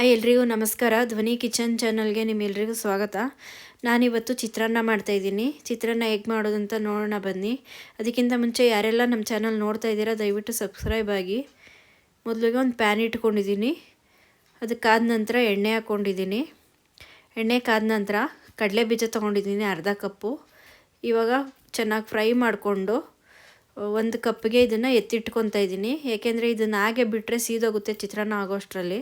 Hi ಎಲ್ರಿಗೂ ನಮಸ್ಕಾರ. ಧ್ವನಿ ಕಿಚನ್ ಚಾನಲ್ಗೆ ನಿಮ್ಮೆಲ್ರಿಗೂ ಸ್ವಾಗತ. ನಾನಿವತ್ತು ಚಿತ್ರಾನ್ನ ಮಾಡ್ತಾಯಿದ್ದೀನಿ. ಚಿತ್ರಾನ್ನ ಹೇಗೆ ಮಾಡೋದು ಅಂತ ನೋಡೋಣ ಬನ್ನಿ. ಅದಕ್ಕಿಂತ ಮುಂಚೆ ಯಾರೆಲ್ಲ ನಮ್ಮ ಚಾನಲ್ ನೋಡ್ತಾ ಇದ್ದೀರಾ ದಯವಿಟ್ಟು ಸಬ್ಸ್ಕ್ರೈಬ್ ಆಗಿ. ಮೊದಲಿಗೆ ಒಂದು ಪ್ಯಾನ್ ಇಟ್ಕೊಂಡಿದ್ದೀನಿ. ಅದಕ್ಕಾದ ನಂತರ ಎಣ್ಣೆ ಹಾಕ್ಕೊಂಡಿದ್ದೀನಿ. ಎಣ್ಣೆ ಕಾದ ನಂತರ ಕಡಲೆ ಬೀಜ ತೊಗೊಂಡಿದ್ದೀನಿ ಅರ್ಧ ಕಪ್ಪು. ಇವಾಗ ಚೆನ್ನಾಗಿ ಫ್ರೈ ಮಾಡಿಕೊಂಡು ಒಂದು ಕಪ್ಪಿಗೆ ಇದನ್ನು ಎತ್ತಿಟ್ಕೊತಾ ಇದ್ದೀನಿ. ಏಕೆಂದರೆ ಇದನ್ನು ಹಾಗೆ ಬಿಟ್ಟರೆ ಸೀದೋಗುತ್ತೆ ಚಿತ್ರಾನ್ನ ಆಗೋಷ್ಟರಲ್ಲಿ.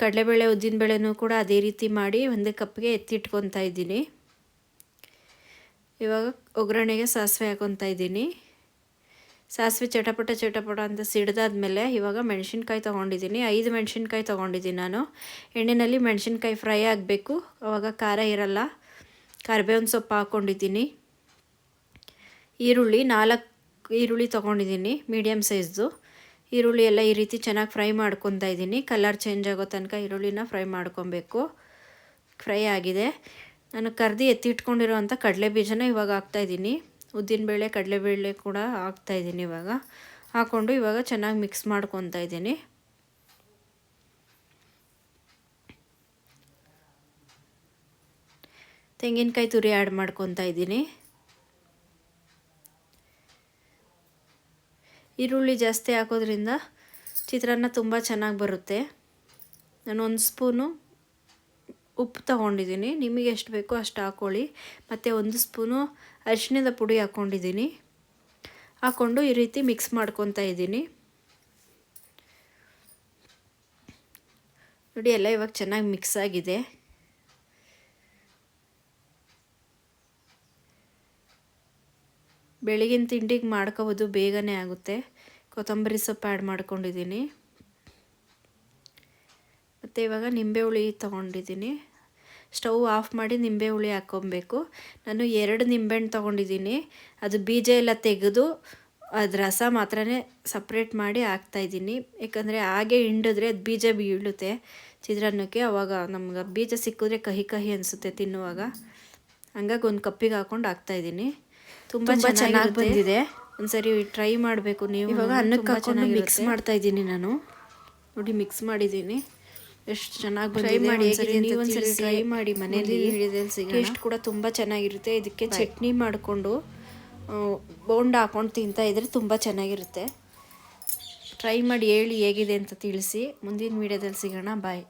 ಕಡಲೆಬೇಳೆ ಉದ್ದಿನಬೇಳೆನೂ ಕೂಡ ಅದೇ ರೀತಿ ಮಾಡಿ ಒಂದು ಕಪ್ಗೆ ಎತ್ತಿಟ್ಕೊತಾ ಇದ್ದೀನಿ. ಇವಾಗ ಒಗ್ಗರಣೆಗೆ ಸಾಸಿವೆ ಹಾಕ್ಕೊತಾ ಇದ್ದೀನಿ. ಸಾಸಿವೆ ಚಟಪಟ ಅಂತ ಸಿಡ್ದಾದ್ಮೇಲೆ ಇವಾಗ ಮೆಣಸಿನ್ಕಾಯಿ ತೊಗೊಂಡಿದ್ದೀನಿ. 5 ಮೆಣಸಿನ್ಕಾಯಿ ತೊಗೊಂಡಿದ್ದೀನಿ ನಾನು. ಎಣ್ಣೆಯಲ್ಲಿ ಮೆಣಸಿನ್ಕಾಯಿ ಫ್ರೈ ಆಗಬೇಕು, ಆವಾಗ ಖಾರ ಇರಲ್ಲ. ಕರಿಬೇವಿನ ಸೊಪ್ಪು ಹಾಕ್ಕೊಂಡಿದ್ದೀನಿ. ಈರುಳ್ಳಿ 4 ಈರುಳ್ಳಿ ತೊಗೊಂಡಿದ್ದೀನಿ, ಮೀಡಿಯಮ್ ಸೈಜ್ದು. ಈರುಳ್ಳಿ ಎಲ್ಲ ಈ ರೀತಿ ಚೆನ್ನಾಗಿ ಫ್ರೈ ಮಾಡ್ಕೊತಾ ಇದ್ದೀನಿ. ಕಲರ್ ಚೇಂಜ್ ಆಗೋ ತನಕ ಈರುಳ್ಳಿನ ಫ್ರೈ ಮಾಡ್ಕೊಬೇಕು. ಫ್ರೈ ಆಗಿದೆ. ನಾನು ಕರ್ದು ಎತ್ತಿಟ್ಕೊಂಡಿರೋವಂಥ ಕಡಲೆ ಬೀಜನ ಇವಾಗ ಹಾಕ್ತಾಯಿದ್ದೀನಿ. ಉದ್ದಿನಬೇಳೆ ಕಡಲೆಬೇಳೆ ಕೂಡ ಹಾಕ್ತಾಯಿದ್ದೀನಿ. ಇವಾಗ ಹಾಕ್ಕೊಂಡು ಇವಾಗ ಚೆನ್ನಾಗಿ ಮಿಕ್ಸ್ ಮಾಡ್ಕೊತಾ ಇದ್ದೀನಿ. ತೆಂಗಿನಕಾಯಿ ತುರಿ ಆ್ಯಡ್ ಮಾಡ್ಕೊತಾ ಇದ್ದೀನಿ. ಈರುಳ್ಳಿ ಜಾಸ್ತಿ ಹಾಕೋದ್ರಿಂದ ಚಿತ್ರಾನ್ನ ತುಂಬ ಚೆನ್ನಾಗಿ ಬರುತ್ತೆ. ನಾನು 1 ಸ್ಪೂನು ಉಪ್ಪು ತೊಗೊಂಡಿದ್ದೀನಿ. ನಿಮಗೆ ಎಷ್ಟು ಬೇಕೋ ಅಷ್ಟು ಹಾಕ್ಕೊಳ್ಳಿ. ಮತ್ತು 1 ಸ್ಪೂನು ಅರಿಶಿಣದ ಪುಡಿ ಹಾಕ್ಕೊಂಡಿದ್ದೀನಿ. ಹಾಕ್ಕೊಂಡು ಈ ರೀತಿ ಮಿಕ್ಸ್ ಮಾಡ್ಕೊತಾ ಇದ್ದೀನಿ. ನೋಡಿ ಎಲ್ಲ ಇವಾಗ ಚೆನ್ನಾಗಿ ಮಿಕ್ಸ್ ಆಗಿದೆ. ಬೆಳಗಿನ ತಿಂಡಿಗೆ ಮಾಡ್ಕೋಬೋದು, ಬೇಗನೆ ಆಗುತ್ತೆ. ಕೊತ್ತಂಬರಿ ಸೊಪ್ಪು ಆ್ಯಡ್ ಮಾಡ್ಕೊಂಡಿದ್ದೀನಿ. ಮತ್ತು ಇವಾಗ ನಿಂಬೆ ಹುಳಿ ತೊಗೊಂಡಿದ್ದೀನಿ. ಸ್ಟವ್ ಆಫ್ ಮಾಡಿ ನಿಂಬೆ ಹುಳಿ ಹಾಕ್ಕೊಬೇಕು. ನಾನು 2 ನಿಂಬೆಹಣ್ಣು ತೊಗೊಂಡಿದ್ದೀನಿ. ಅದು ಬೀಜ ಎಲ್ಲ ತೆಗೆದು ಅದು ರಸ ಮಾತ್ರ ಸಪ್ರೇಟ್ ಮಾಡಿ ಹಾಕ್ತಾಯಿದ್ದೀನಿ. ಯಾಕಂದರೆ ಹಾಗೆ ಹಿಂಡಿದ್ರೆ ಅದು ಬೀಜ ಬೀಳುತ್ತೆ ಚಿತ್ರಾನ್ನಕ್ಕೆ. ಆವಾಗ ನಮ್ಗೆ ಬೀಜ ಸಿಕ್ಕಿದ್ರೆ ಕಹಿ ಅನಿಸುತ್ತೆ ತಿನ್ನುವಾಗ. ಹಂಗಾಗಿ 1 ಕಪ್ಪಿಗೆ ಹಾಕ್ಕೊಂಡು ಹಾಕ್ತಾಯಿದ್ದೀನಿ. ತುಂಬ ಚೆನ್ನಾಗಿ ಬಂದಿದೆ. ಒಂದ್ಸರಿ ಟ್ರೈ ಮಾಡಬೇಕು ನೀವು. ಇವಾಗ ಅನ್ನಕ್ಕೆ ಹಾಕೊಂಡು ಮಿಕ್ಸ್ ಮಾಡ್ತಾಯಿದ್ದೀನಿ ನಾನು. ನೋಡಿ ಮಿಕ್ಸ್ ಮಾಡಿದ್ದೀನಿ. ಎಷ್ಟು ಚೆನ್ನಾಗಿ ಟ್ರೈ ಮಾಡಿ. ನೀವೊಂದ್ಸರಿ ಟ್ರೈ ಮಾಡಿ ಮನೇಲಿ. ಟೇಸ್ಟ್ ಕೂಡ ತುಂಬ ಚೆನ್ನಾಗಿರುತ್ತೆ. ಇದಕ್ಕೆ ಚಟ್ನಿ ಮಾಡಿಕೊಂಡು ಬೋಂಡ ಹಾಕ್ಕೊಂಡು ತಿಂತಾಯಿದ್ರೆ ತುಂಬ ಚೆನ್ನಾಗಿರುತ್ತೆ. ಟ್ರೈ ಮಾಡಿ ಹೇಳಿ ಹೇಗಿದೆ ಅಂತ ತಿಳಿಸಿ. ಮುಂದಿನ ವೀಡಿಯೋದಲ್ಲಿ ಸಿಗೋಣ. ಬಾಯ್.